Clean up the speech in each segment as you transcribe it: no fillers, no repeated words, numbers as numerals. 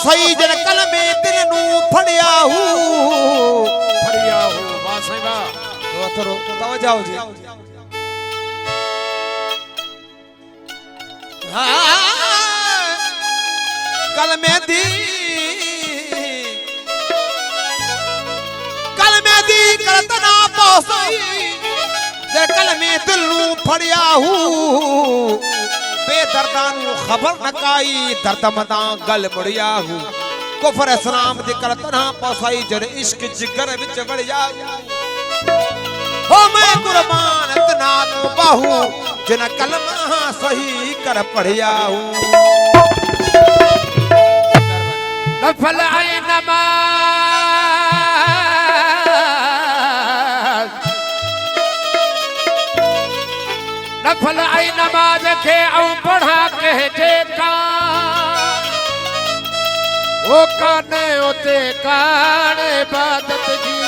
सही जन कल में दिल नू फड़िया हूँ वाह सही वाह तो तव जाओ जी कल में दी करतना पौसई जन कल में दिल नू फड़िया हूँ बेदर्दानू खबर न काई दर्दमदा गल मुड़िया हूँ कुफर इस्लाम दी करतना पौसाई जन इश्क जिगर विच बढ़िया हो मैं कुर्बान इतना बाहू जिन कलमा सही कर पढ़िया हूँ नफल आई नमाज नफल आई नमाज के औ पढ़ा के जेका ओ काने ओते काने इबादत जी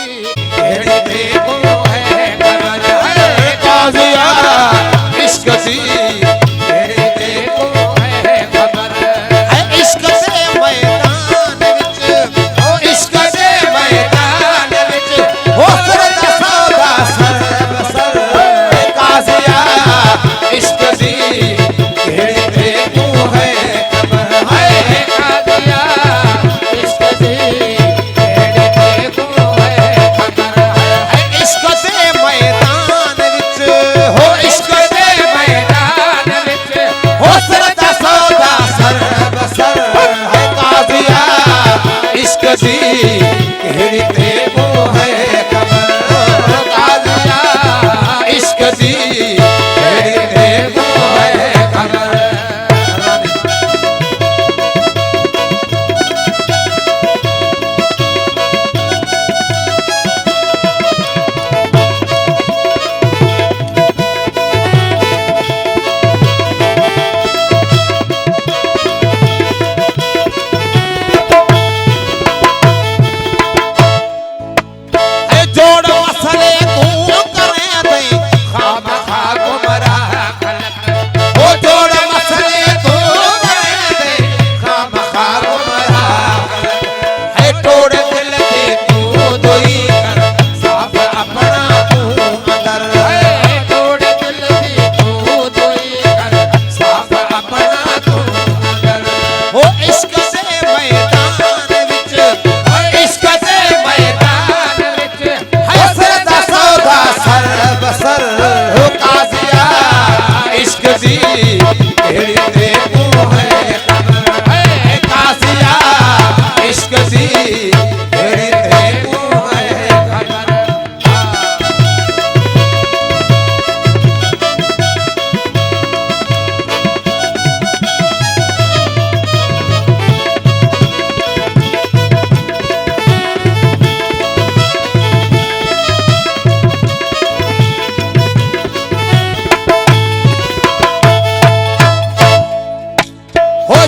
केड़े देखो है कमर है काजिया इश्क सी केड़े देखो है कमर है इश्क से मैदान विच ओ इश्क से मैदान विच हो सरदा सौदा सर काजिया इश्क सी केड़े देखो है कमर है काजिया इश्क सी केड़े देखो है कमर है इश्क से मैदान विच हो इश्क से मैदान विच हो सरदा सौदा सर है काजिया इश्क सी केड़े देखो है कमर काजिया इश्क सी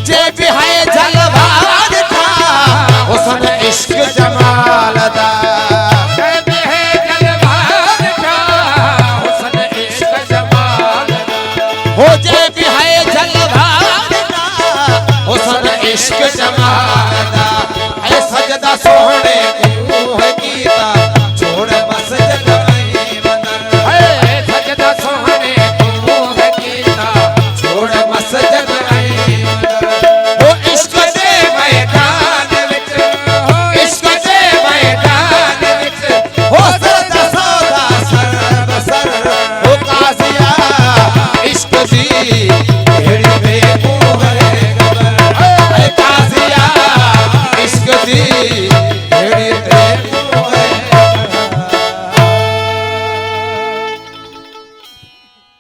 जे भी है जलवार था हुस्न इश्क जमाल दा जे भी है जलवार था हुस्न इश्क जमाल दा हो जे भी है जलवार था हुस्न इश्क जमाल